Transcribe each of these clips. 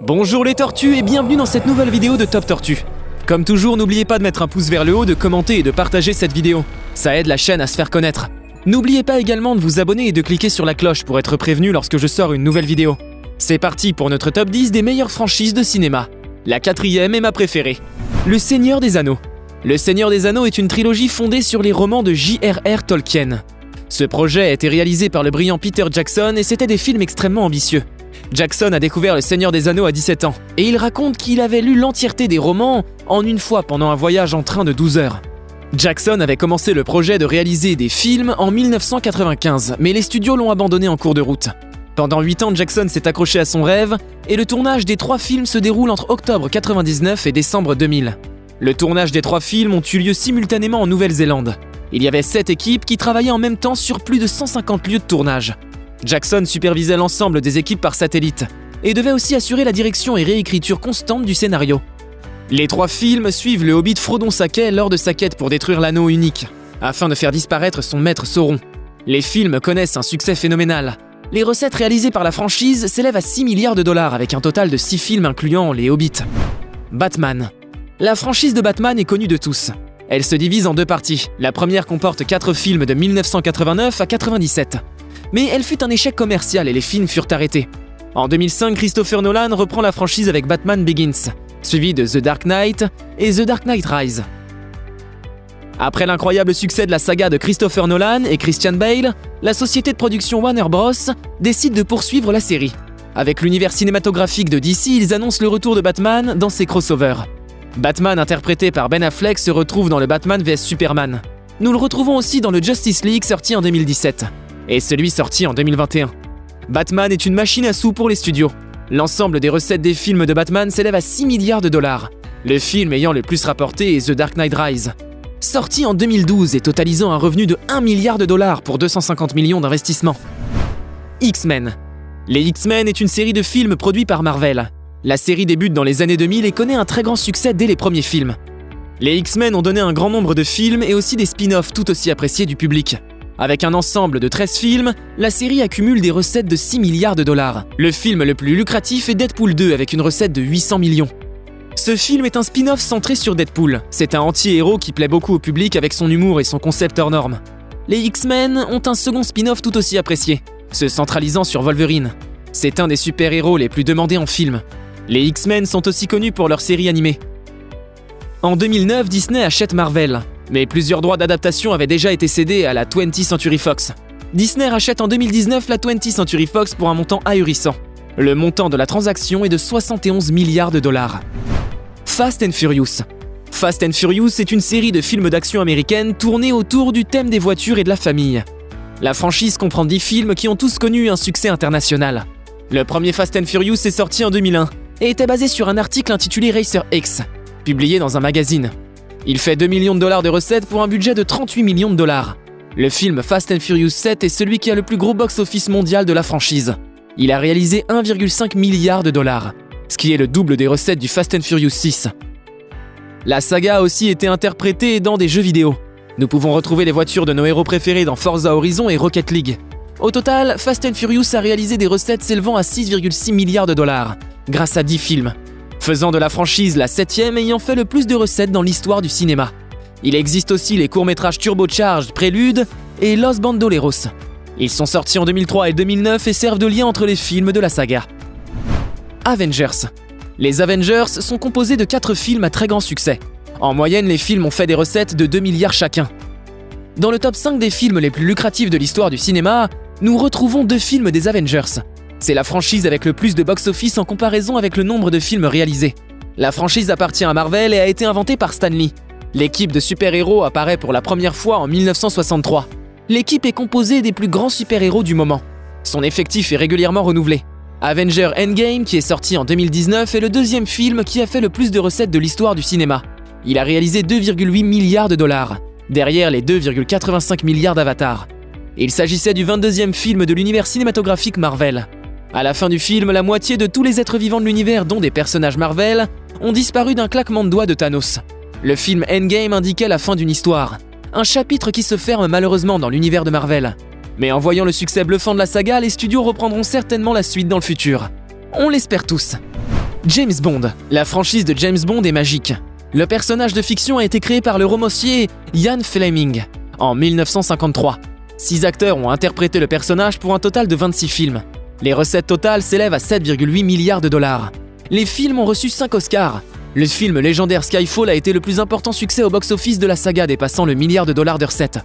Bonjour les tortues et bienvenue dans cette nouvelle vidéo de Top Tortue. Comme toujours, n'oubliez pas de mettre un pouce vers le haut, de commenter et de partager cette vidéo. Ça aide la chaîne à se faire connaître. N'oubliez pas également de vous abonner et de cliquer sur la cloche pour être prévenu lorsque je sors une nouvelle vidéo. C'est parti pour notre top 10 des meilleures franchises de cinéma. La quatrième est ma préférée. Le Seigneur des Anneaux. Le Seigneur des Anneaux est une trilogie fondée sur les romans de J.R.R. Tolkien. Ce projet a été réalisé par le brillant Peter Jackson et c'était des films extrêmement ambitieux. Jackson a découvert Le Seigneur des Anneaux à 17 ans et il raconte qu'il avait lu l'entièreté des romans en une fois pendant un voyage en train de 12 heures. Jackson avait commencé le projet de réaliser des films en 1995, mais les studios l'ont abandonné en cours de route. Pendant 8 ans, Jackson s'est accroché à son rêve et le tournage des 3 films se déroule entre octobre 1999 et décembre 2000. Le tournage des 3 films ont eu lieu simultanément en Nouvelle-Zélande. Il y avait 7 équipes qui travaillaient en même temps sur plus de 150 lieux de tournage. Jackson supervisait l'ensemble des équipes par satellite et devait aussi assurer la direction et réécriture constante du scénario. Les 3 films suivent le hobbit Frodon Sackey lors de sa quête pour détruire l'anneau unique, afin de faire disparaître son maître Sauron. Les films connaissent un succès phénoménal. Les recettes réalisées par la franchise s'élèvent à 6 milliards de dollars avec un total de 6 films incluant les Hobbits. Batman. La franchise de Batman est connue de tous. Elle se divise en 2 parties. La première comporte 4 films de 1989 à 1997. Mais elle fut un échec commercial et les films furent arrêtés. En 2005, Christopher Nolan reprend la franchise avec Batman Begins, suivi de The Dark Knight et The Dark Knight Rises. Après l'incroyable succès de la saga de Christopher Nolan et Christian Bale, la société de production Warner Bros. Décide de poursuivre la série. Avec l'univers cinématographique de DC, ils annoncent le retour de Batman dans ses crossovers. Batman interprété par Ben Affleck se retrouve dans le Batman vs Superman. Nous le retrouvons aussi dans le Justice League sorti en 2017. Et celui sorti en 2021. Batman est une machine à sous pour les studios. L'ensemble des recettes des films de Batman s'élève à 6 milliards de dollars, le film ayant le plus rapporté est The Dark Knight Rises. Sorti en 2012 et totalisant un revenu de 1 milliard de dollars pour 250 millions d'investissements. X-Men. Les X-Men est une série de films produits par Marvel. La série débute dans les années 2000 et connaît un très grand succès dès les premiers films. Les X-Men ont donné un grand nombre de films et aussi des spin-offs tout aussi appréciés du public. Avec un ensemble de 13 films, la série accumule des recettes de 6 milliards de dollars. Le film le plus lucratif est Deadpool 2 avec une recette de 800 millions. Ce film est un spin-off centré sur Deadpool. C'est un anti-héros qui plaît beaucoup au public avec son humour et son concept hors norme. Les X-Men ont un second spin-off tout aussi apprécié, se centralisant sur Wolverine. C'est un des super-héros les plus demandés en film. Les X-Men sont aussi connus pour leur série animée. En 2009, Disney achète Marvel. Mais plusieurs droits d'adaptation avaient déjà été cédés à la 20th Century Fox. Disney rachète en 2019 la 20th Century Fox pour un montant ahurissant. Le montant de la transaction est de 71 milliards de dollars. Fast and Furious. Fast and Furious est une série de films d'action américaine tournés autour du thème des voitures et de la famille. La franchise comprend 10 films qui ont tous connu un succès international. Le premier Fast and Furious est sorti en 2001 et était basé sur un article intitulé Racer X, publié dans un magazine. Il fait 2 millions de dollars de recettes pour un budget de 38 millions de dollars. Le film Fast and Furious 7 est celui qui a le plus gros box-office mondial de la franchise. Il a réalisé 1,5 milliard de dollars, ce qui est le double des recettes du Fast and Furious 6. La saga a aussi été interprétée dans des jeux vidéo. Nous pouvons retrouver les voitures de nos héros préférés dans Forza Horizon et Rocket League. Au total, Fast and Furious a réalisé des recettes s'élevant à 6,6 milliards de dollars, grâce à 10 films. Faisant de la franchise la 7e ayant fait le plus de recettes dans l'histoire du cinéma. Il existe aussi les courts-métrages Turbocharged, Prélude et Los Bandoleros. Ils sont sortis en 2003 et 2009 et servent de lien entre les films de la saga. Avengers. Les Avengers sont composés de 4 films à très grand succès. En moyenne, les films ont fait des recettes de 2 milliards chacun. Dans le top 5 des films les plus lucratifs de l'histoire du cinéma, nous retrouvons 2 films des Avengers. C'est la franchise avec le plus de box-office en comparaison avec le nombre de films réalisés. La franchise appartient à Marvel et a été inventée par Stan Lee. L'équipe de super-héros apparaît pour la première fois en 1963. L'équipe est composée des plus grands super-héros du moment. Son effectif est régulièrement renouvelé. Avengers Endgame, qui est sorti en 2019, est le 2e film qui a fait le plus de recettes de l'histoire du cinéma. Il a réalisé 2,8 milliards de dollars, derrière les 2,85 milliards d'Avatar. Il s'agissait du 22e film de l'univers cinématographique Marvel. À la fin du film, la moitié de tous les êtres vivants de l'univers, dont des personnages Marvel, ont disparu d'un claquement de doigts de Thanos. Le film Endgame indiquait la fin d'une histoire, un chapitre qui se ferme malheureusement dans l'univers de Marvel. Mais en voyant le succès bluffant de la saga, les studios reprendront certainement la suite dans le futur. On l'espère tous. James Bond. La franchise de James Bond est magique. Le personnage de fiction a été créé par le romancier Ian Fleming en 1953. 6 acteurs ont interprété le personnage pour un total de 26 films. Les recettes totales s'élèvent à 7,8 milliards de dollars. Les films ont reçu 5 Oscars. Le film légendaire Skyfall a été le plus important succès au box-office de la saga, dépassant le milliard de dollars de recettes.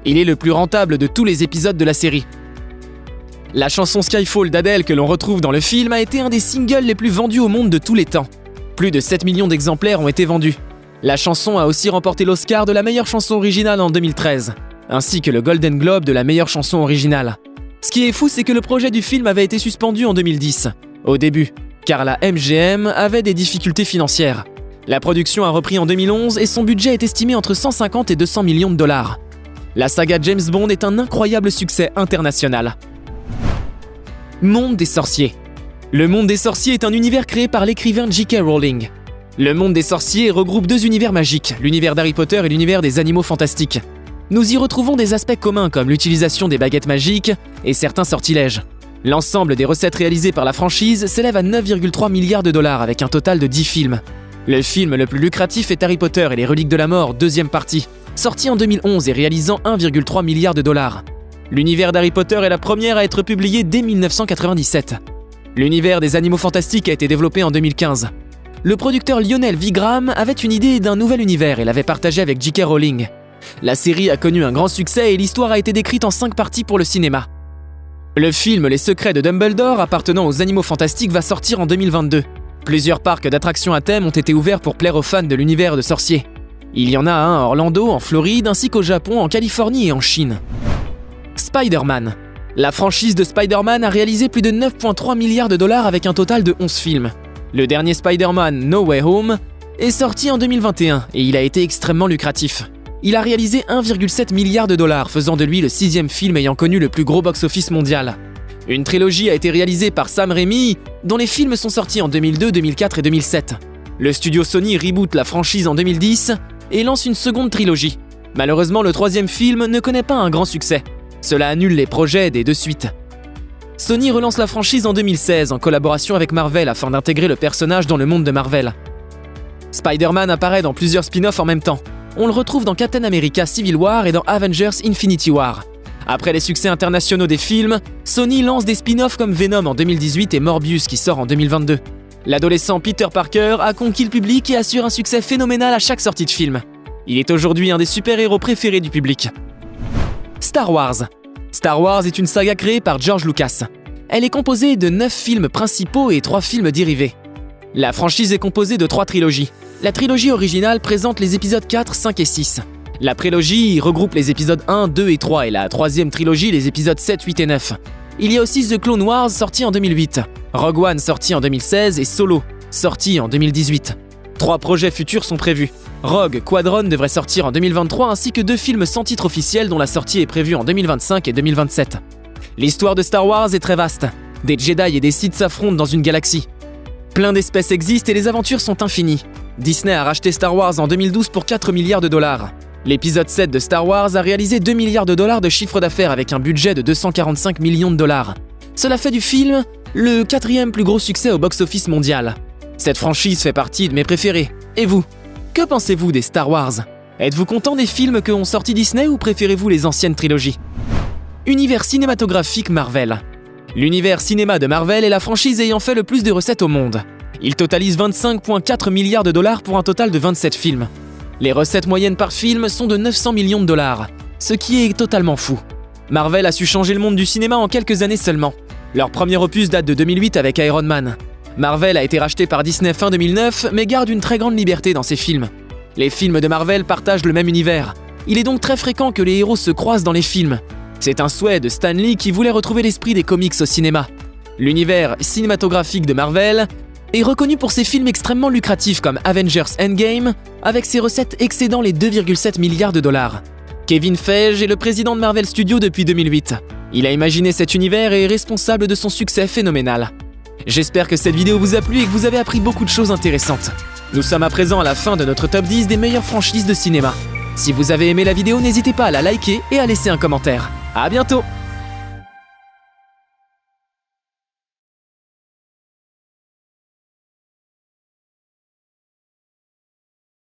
Il est le plus rentable de tous les épisodes de la série. La chanson Skyfall d'Adele que l'on retrouve dans le film a été un des singles les plus vendus au monde de tous les temps. Plus de 7 millions d'exemplaires ont été vendus. La chanson a aussi remporté l'Oscar de la meilleure chanson originale en 2013, ainsi que le Golden Globe de la meilleure chanson originale. Ce qui est fou, c'est que le projet du film avait été suspendu en 2010, au début, car la MGM avait des difficultés financières. La production a repris en 2011 et son budget est estimé entre 150 et 200 millions de dollars. La saga James Bond est un incroyable succès international. Monde des sorciers. Le monde des sorciers est un univers créé par l'écrivain J.K. Rowling. Le monde des sorciers regroupe 2 univers magiques, l'univers d'Harry Potter et l'univers des animaux fantastiques. Nous y retrouvons des aspects communs comme l'utilisation des baguettes magiques et certains sortilèges. L'ensemble des recettes réalisées par la franchise s'élève à 9,3 milliards de dollars avec un total de 10 films. Le film le plus lucratif est Harry Potter et les Reliques de la Mort, 2e partie, sorti en 2011 et réalisant 1,3 milliard de dollars. L'univers d'Harry Potter est la première à être publié dès 1997. L'univers des animaux fantastiques a été développé en 2015. Le producteur Lionel Vigram avait une idée d'un nouvel univers et l'avait partagé avec J.K. Rowling. La série a connu un grand succès et l'histoire a été décrite en 5 parties pour le cinéma. Le film Les Secrets de Dumbledore, appartenant aux animaux fantastiques, va sortir en 2022. Plusieurs parcs d'attractions à thème ont été ouverts pour plaire aux fans de l'univers de sorciers. Il y en a un à Orlando, en Floride, ainsi qu'au Japon, en Californie et en Chine. Spider-Man. La franchise de Spider-Man a réalisé plus de 9,3 milliards de dollars avec un total de 11 films. Le dernier Spider-Man, No Way Home, est sorti en 2021 et il a été extrêmement lucratif. Il a réalisé 1,7 milliard de dollars, faisant de lui le 6e film ayant connu le plus gros box-office mondial. Une trilogie a été réalisée par Sam Raimi, dont les films sont sortis en 2002, 2004 et 2007. Le studio Sony reboot la franchise en 2010 et lance une seconde trilogie. Malheureusement, le 3e film ne connaît pas un grand succès. Cela annule les projets des 2 suites. Sony relance la franchise en 2016 en collaboration avec Marvel afin d'intégrer le personnage dans le monde de Marvel. Spider-Man apparaît dans plusieurs spin-offs en même temps. On le retrouve dans Captain America Civil War et dans Avengers Infinity War. Après les succès internationaux des films, Sony lance des spin-offs comme Venom en 2018 et Morbius qui sort en 2022. L'adolescent Peter Parker a conquis le public et assure un succès phénoménal à chaque sortie de film. Il est aujourd'hui un des super-héros préférés du public. Star Wars. Star Wars est une saga créée par George Lucas. Elle est composée de 9 films principaux et 3 films dérivés. La franchise est composée de 3 trilogies. La trilogie originale présente les épisodes 4, 5 et 6. La prélogie regroupe les épisodes 1, 2 et 3 et la 3e trilogie les épisodes 7, 8 et 9. Il y a aussi The Clone Wars sorti en 2008, Rogue One sorti en 2016 et Solo sorti en 2018. 3 projets futurs sont prévus. Rogue Squadron devrait sortir en 2023 ainsi que 2 films sans titre officiel dont la sortie est prévue en 2025 et 2027. L'histoire de Star Wars est très vaste. Des Jedi et des Sith s'affrontent dans une galaxie. Plein d'espèces existent et les aventures sont infinies. Disney a racheté Star Wars en 2012 pour 4 milliards de dollars. L'épisode 7 de Star Wars a réalisé 2 milliards de dollars de chiffre d'affaires avec un budget de 245 millions de dollars. Cela fait du film le 4e plus gros succès au box-office mondial. Cette franchise fait partie de mes préférés. Et vous ? Que pensez-vous des Star Wars ? Êtes-vous content des films que ont sorti Disney ou préférez-vous les anciennes trilogies ? Univers cinématographique Marvel. L'univers cinéma de Marvel est la franchise ayant fait le plus de recettes au monde. Il totalise 25,4 milliards de dollars pour un total de 27 films. Les recettes moyennes par film sont de 900 millions de dollars, ce qui est totalement fou. Marvel a su changer le monde du cinéma en quelques années seulement. Leur premier opus date de 2008 avec Iron Man. Marvel a été racheté par Disney fin 2009, mais garde une très grande liberté dans ses films. Les films de Marvel partagent le même univers. Il est donc très fréquent que les héros se croisent dans les films. C'est un souhait de Stan Lee qui voulait retrouver l'esprit des comics au cinéma. L'univers cinématographique de Marvel est reconnu pour ses films extrêmement lucratifs comme Avengers Endgame, avec ses recettes excédant les 2,7 milliards de dollars. Kevin Feige est le président de Marvel Studios depuis 2008. Il a imaginé cet univers et est responsable de son succès phénoménal. J'espère que cette vidéo vous a plu et que vous avez appris beaucoup de choses intéressantes. Nous sommes à présent à la fin de notre top 10 des meilleures franchises de cinéma. Si vous avez aimé la vidéo, n'hésitez pas à la liker et à laisser un commentaire. À bientôt!